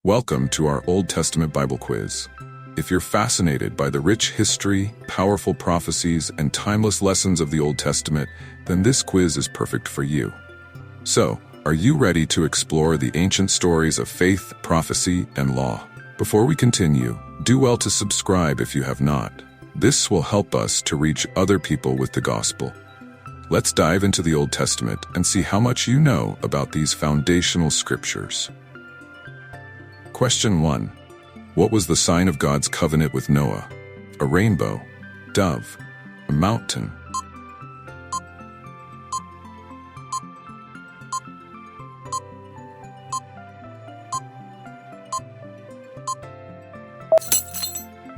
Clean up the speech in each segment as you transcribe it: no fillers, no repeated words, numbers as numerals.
Welcome to our Old Testament Bible quiz. If you're fascinated by the rich history, powerful prophecies, and timeless lessons of the Old Testament, then this quiz is perfect for you. So, are you ready to explore the ancient stories of faith, prophecy, and law? Before we continue, do well to subscribe if you have not. This will help us to reach other people with the gospel. Let's dive into the Old Testament and see how much you know about these foundational scriptures. Question 1. What was the sign of God's covenant with Noah? A rainbow, dove, a mountain?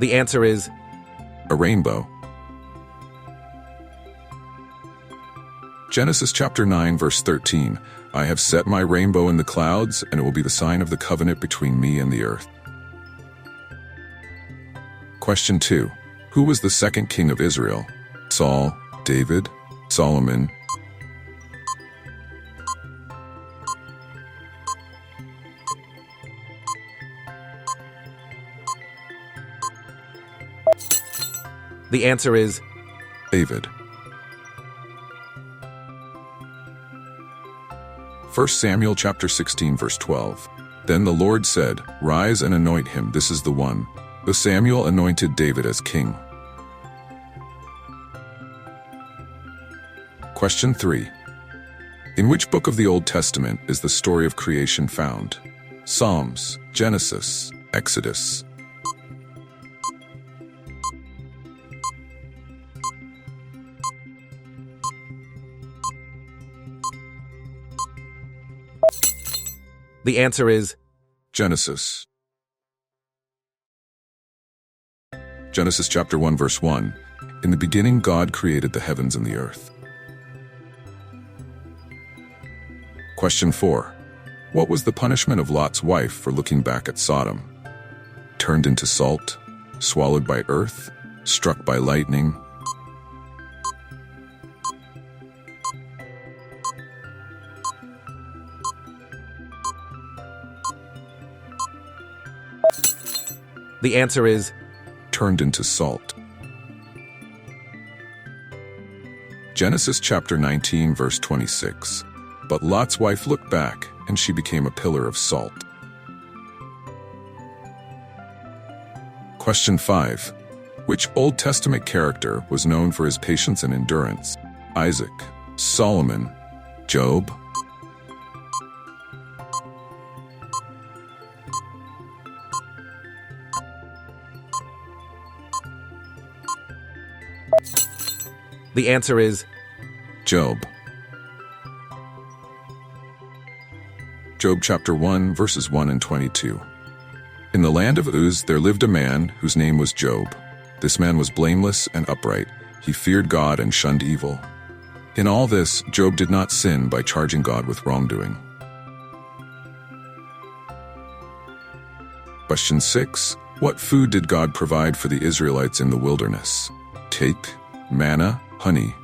The answer is A rainbow. Genesis chapter 9 verse 13. I have set my rainbow in the clouds, and it will be the sign of the covenant between me and the earth. Question 2. Who was the second king of Israel? Saul, David, Solomon? The answer is David. 1 Samuel chapter 16 verse 12. Then the Lord said, Rise and anoint him, this is the one. So Samuel anointed David as king. Question 3. In which book of the Old Testament is the story of creation found? Psalms, Genesis, Exodus? The answer is Genesis. Genesis chapter 1 verse 1. In the beginning God created the heavens and the earth. Question 4. What was the punishment of Lot's wife for looking back at Sodom? Turned into salt, swallowed by earth, struck by lightning? The answer is Turned into salt. Genesis chapter 19 verse 26. But Lot's wife looked back, and she became a pillar of salt. Question 5. Which Old Testament character was known for his patience and endurance? Isaac, Solomon, Job? The answer is Job. Job chapter 1 verses 1 and 22. In the land of Uz there lived a man whose name was Job. This man was blameless and upright. He feared God and shunned evil. In all this, Job did not sin by charging God with wrongdoing. Question 6. What food did God provide for the Israelites in the wilderness? Cake, manna, honey?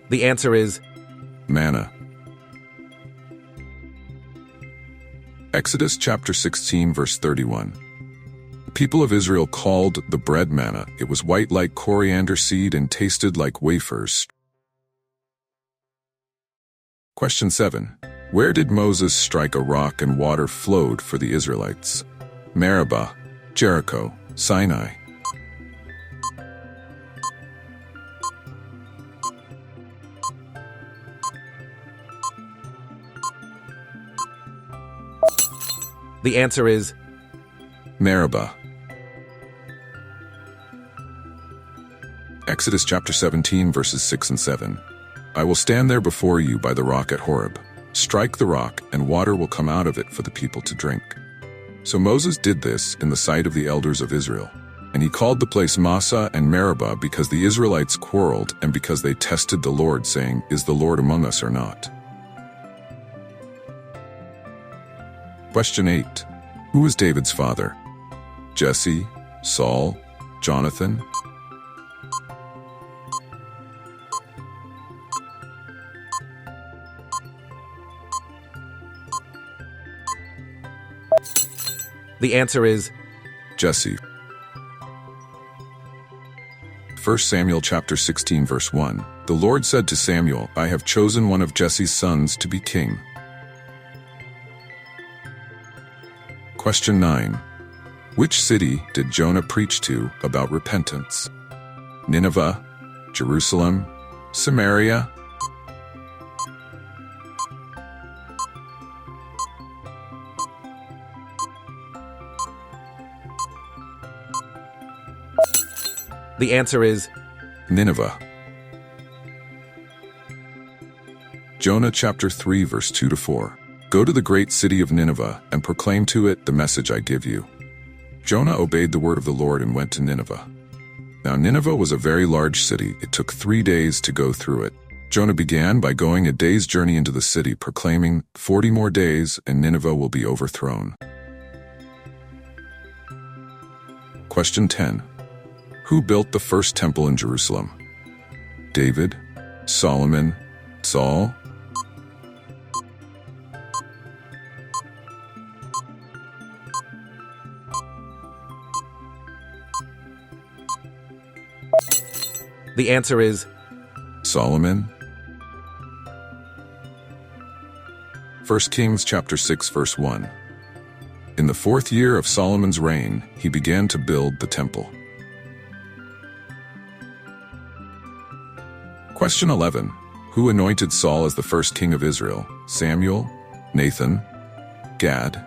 The answer is Manna. Exodus chapter 16 verse 31. The people of Israel called the bread manna. It was white like coriander seed and tasted like wafers. Question 7. Where did Moses strike a rock and water flowed for the Israelites? Meribah, Jericho, Sinai? The answer is Meribah. Exodus chapter 17 verses 6 and 7. I will stand there before you by the rock at Horeb. Strike the rock, and water will come out of it for the people to drink. So Moses did this in the sight of the elders of Israel. And he called the place Massah and Meribah because the Israelites quarreled and because they tested the Lord, saying, Is the Lord among us or not? Question 8. Who was David's father? Jesse, Saul, Jonathan? The answer is Jesse. 1 Samuel chapter 16 verse 1. The Lord said to Samuel, I have chosen one of Jesse's sons to be king. Question 9. Which city did Jonah preach to about repentance? Nineveh, Jerusalem, Samaria? The answer is Nineveh. Jonah chapter 3 verse 2 to 4. Go to the great city of Nineveh and proclaim to it the message I give you. Jonah obeyed the word of the Lord and went to Nineveh. Now Nineveh was a very large city. It took 3 days to go through it. Jonah began by going a day's journey into the city, proclaiming, 40 more days and Nineveh will be overthrown. Question 10. Who built the first temple in Jerusalem? David, Solomon, Saul? The answer is Solomon. 1 Kings chapter 6 verse 1. In the 4th year of Solomon's reign, he began to build the temple. Question 11. Who anointed Saul as the first king of Israel? Samuel, Nathan, Gad?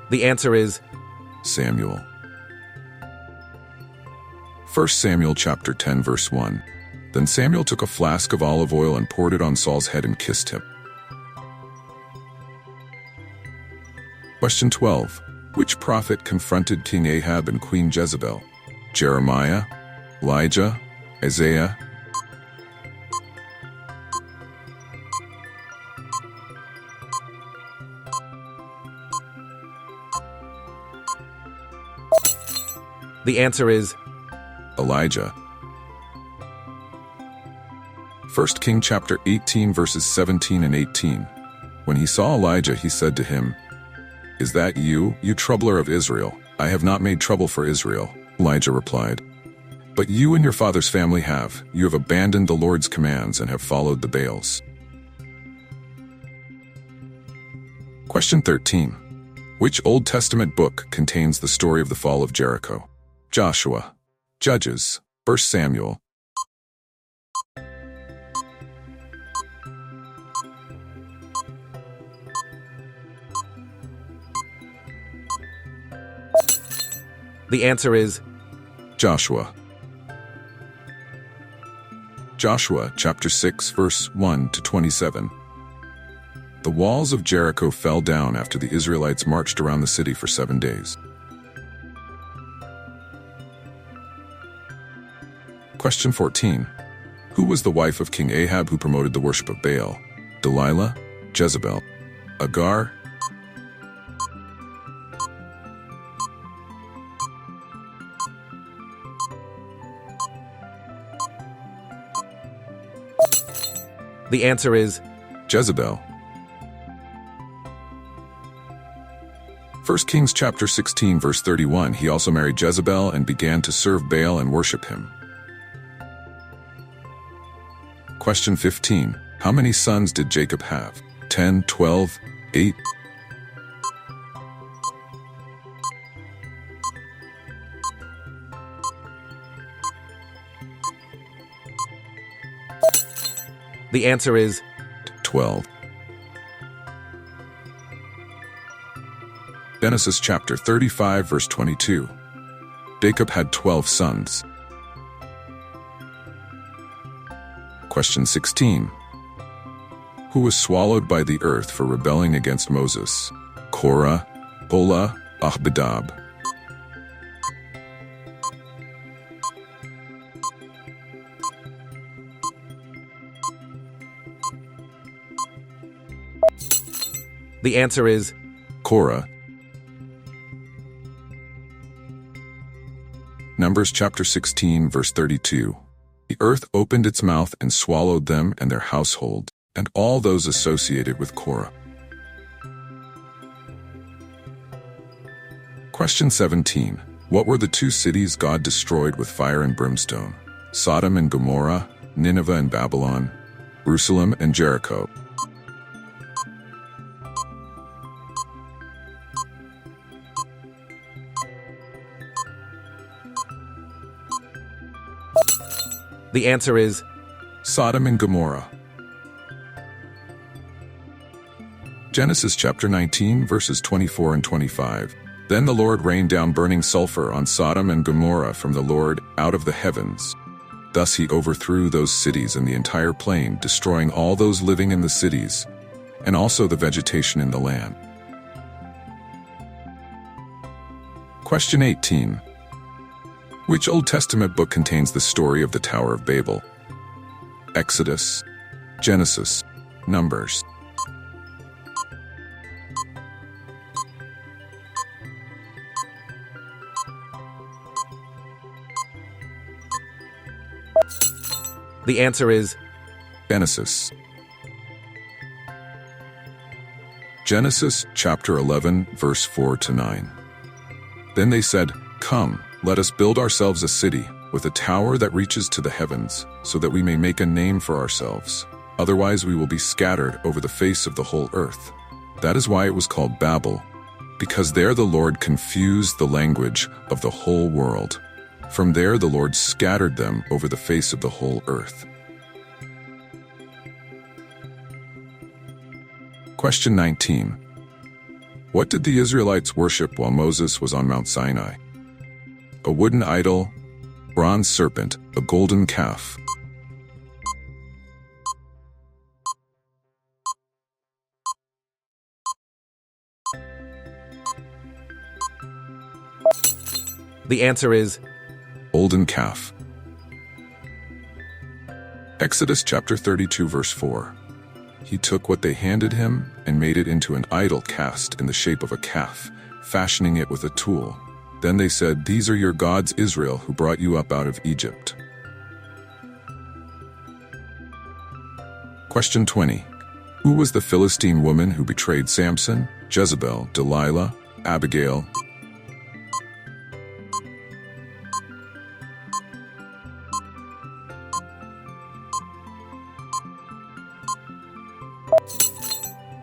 The answer is Samuel. 1 Samuel chapter 10 verse 1. Then Samuel took a flask of olive oil and poured it on Saul's head and kissed him. Question 12. Which prophet confronted King Ahab and Queen Jezebel? Jeremiah, Elijah, Isaiah? The answer is Elijah. 1 King chapter 18 verses 17 and 18. When he saw Elijah, he said to him, Is that you, you troubler of Israel? I have not made trouble for Israel. Elijah replied, But you and your father's family have. You have abandoned the Lord's commands and have followed the Baals. Question 13. Which Old Testament book contains the story of the fall of Jericho? Joshua, Judges, 1 Samuel. The answer is Joshua. Joshua chapter 6 verse 1 to 27. The walls of Jericho fell down after the Israelites marched around the city for 7 days. Question 14. Who was the wife of King Ahab who promoted the worship of Baal? Delilah, Jezebel, Agar? The answer is Jezebel. 1 Kings chapter 16 verse 31. He also married Jezebel and began to serve Baal and worship him. Question 15. How many sons did Jacob have? 10, 12, 8? The answer is 12. Genesis chapter 35 verse 22. Jacob had 12 sons. Question 16. Who was swallowed by the earth for rebelling against Moses? Korah, Olah, Ahbidab. The answer is Korah. Numbers chapter 16, verse 32. The earth opened its mouth and swallowed them and their household, and all those associated with Korah. Question 17. What were the two cities God destroyed with fire and brimstone? Sodom and Gomorrah, Nineveh and Babylon, Jerusalem and Jericho. The answer is Sodom and Gomorrah. Genesis chapter 19, verses 24 and 25. Then the Lord rained down burning sulfur on Sodom and Gomorrah from the Lord out of the heavens. Thus he overthrew those cities and the entire plain, destroying all those living in the cities, and also the vegetation in the land. Question 18. Which Old Testament book contains the story of the Tower of Babel? Exodus, Genesis, Numbers. The answer is Genesis. Genesis chapter 11, verse 4 to 9. Then they said, "Come, let us build ourselves a city, with a tower that reaches to the heavens, so that we may make a name for ourselves. Otherwise we will be scattered over the face of the whole earth." That is why it was called Babel, because there the Lord confused the language of the whole world. From there the Lord scattered them over the face of the whole earth. Question 19. What did the Israelites worship while Moses was on Mount Sinai? A wooden idol, bronze serpent, a golden calf. The answer is Golden calf. Exodus chapter 32, verse 4. He took what they handed him and made it into an idol cast in the shape of a calf, fashioning it with a tool. Then they said, "These are your gods, Israel, who brought you up out of Egypt." Question 20. Who was the Philistine woman who betrayed Samson? Jezebel, Delilah, Abigail.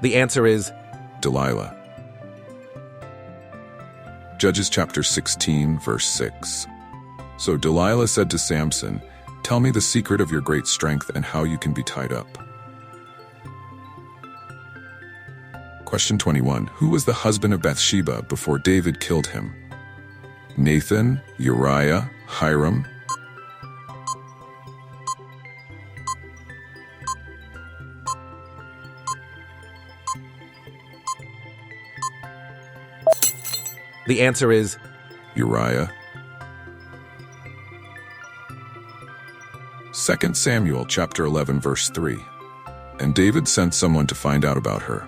The answer is Delilah. Judges chapter 16, verse 6. So Delilah said to Samson, "Tell me the secret of your great strength and how you can be tied up." Question 21. Who was the husband of Bathsheba before David killed him? Nathan, Uriah, Hiram. The answer is Uriah. 2 Samuel chapter 11, verse 3. And David sent someone to find out about her.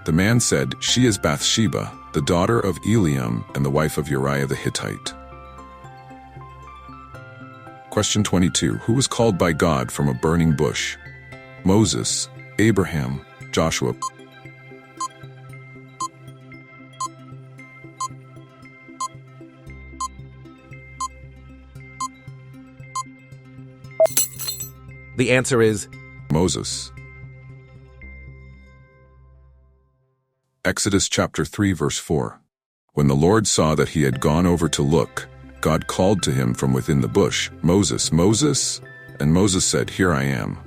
The man said, "She is Bathsheba, the daughter of Eliam and the wife of Uriah the Hittite." Question 22. Who was called by God from a burning bush? Moses, Abraham, Joshua. The answer is Moses. Exodus chapter 3, verse 4. When the Lord saw that he had gone over to look, God called to him from within the bush, "Moses, Moses." And Moses said, "Here I am."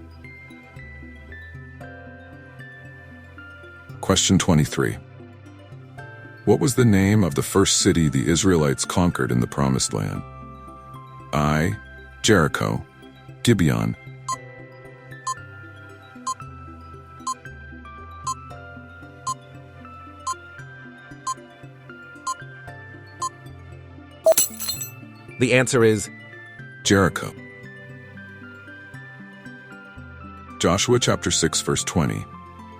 Question 23. What was the name of the first city the Israelites conquered in the Promised Land? Ai, Jericho, Gibeon. The answer is Jericho. Joshua chapter 6, verse 20.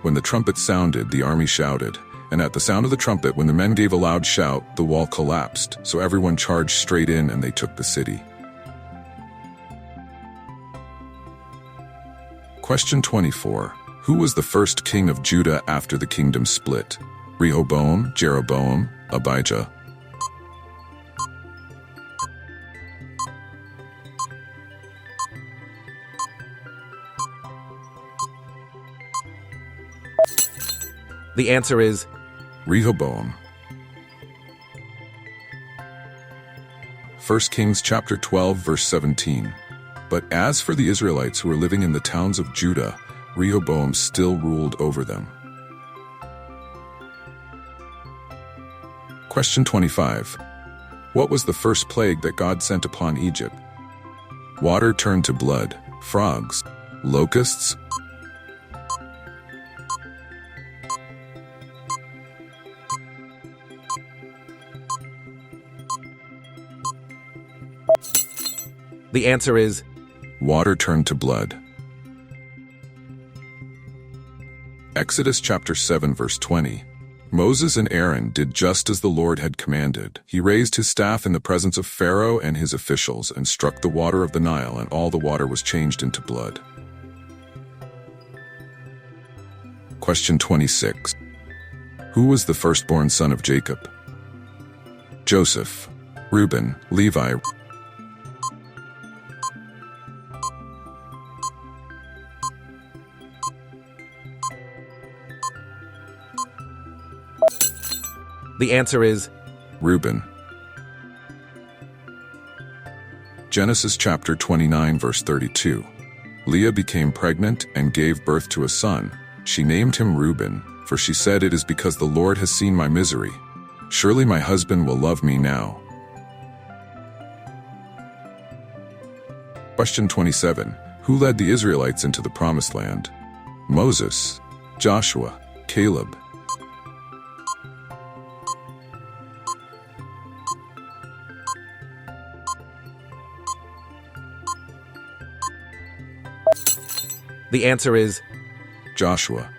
When the trumpet sounded, the army shouted, And at the sound of the trumpet, when the men gave a loud shout, the wall collapsed, so everyone charged straight in and they took the city. Question 24. Who was the first king of Judah after the kingdom split? Rehoboam, Jeroboam, Abijah? The answer is Rehoboam. 1 Kings chapter 12, verse 17. But as for the Israelites who were living in the towns of Judah, Rehoboam still ruled over them. Question 25. What was the first plague that God sent upon Egypt? Water turned to blood, frogs, locusts? The answer is Water turned to blood. Exodus chapter 7, verse 20. Moses and Aaron did just as the Lord had commanded. He raised his staff in the presence of Pharaoh and his officials and struck the water of the Nile, and all the water was changed into blood. Question 26. Who was the firstborn son of Jacob? Joseph, Reuben, Levi? The answer is Reuben. Genesis chapter 29, verse 32. Leah became pregnant and gave birth to a son. She named him Reuben, for she said, "It is because the Lord has seen my misery. Surely my husband will love me now." Question 27. Who led the Israelites into the promised land? Moses, Joshua, Caleb? The answer is Joshua.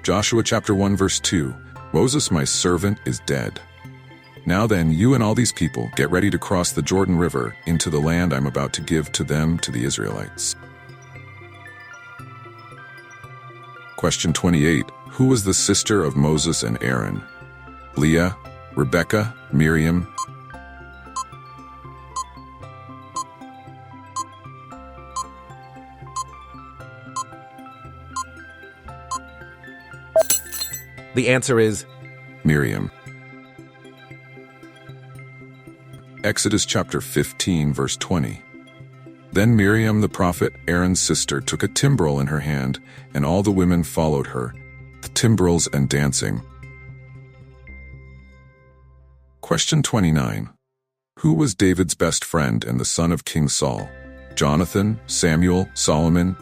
Joshua chapter 1, verse 2. Moses, my servant, is dead. Now then, you and all these people, get ready to cross the Jordan River into the land I'm about to give to them, to the Israelites. Question 28. Who was the sister of Moses and Aaron? Leah, Rebekah, Miriam? The answer is Miriam. Exodus chapter 15, verse 20. Then Miriam the prophet, Aaron's sister, took a timbrel in her hand, and all the women followed her, with timbrels and dancing. Question 29. Who was David's best friend and the son of King Saul? Jonathan, Samuel, Solomon?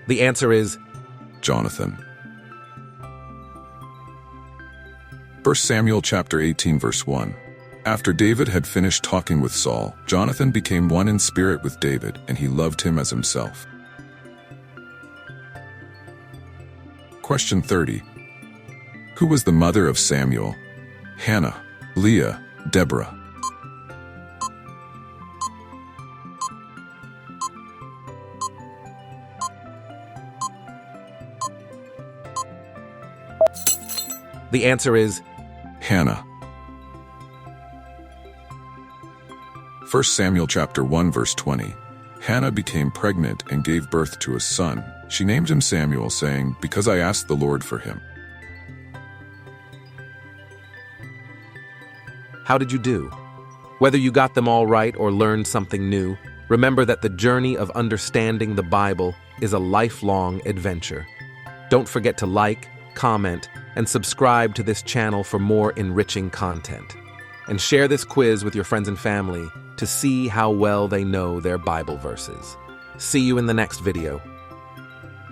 The answer is Jonathan. 1 Samuel chapter 18, verse 1. After David had finished talking with Saul, Jonathan became one in spirit with David, and he loved him as himself. Question 30. Who was the mother of Samuel? Hannah, Leah, Deborah? The answer is Hannah. 1 Samuel chapter 1, verse 20. Hannah became pregnant and gave birth to a son. She named him Samuel, saying, "Because I asked the Lord for him." How did you do? Whether you got them all right or learned something new, remember that the journey of understanding the Bible is a lifelong adventure. Don't forget to like, comment, and subscribe to this channel for more enriching content. And share this quiz with your friends and family to see how well they know their Bible verses. See you in the next video.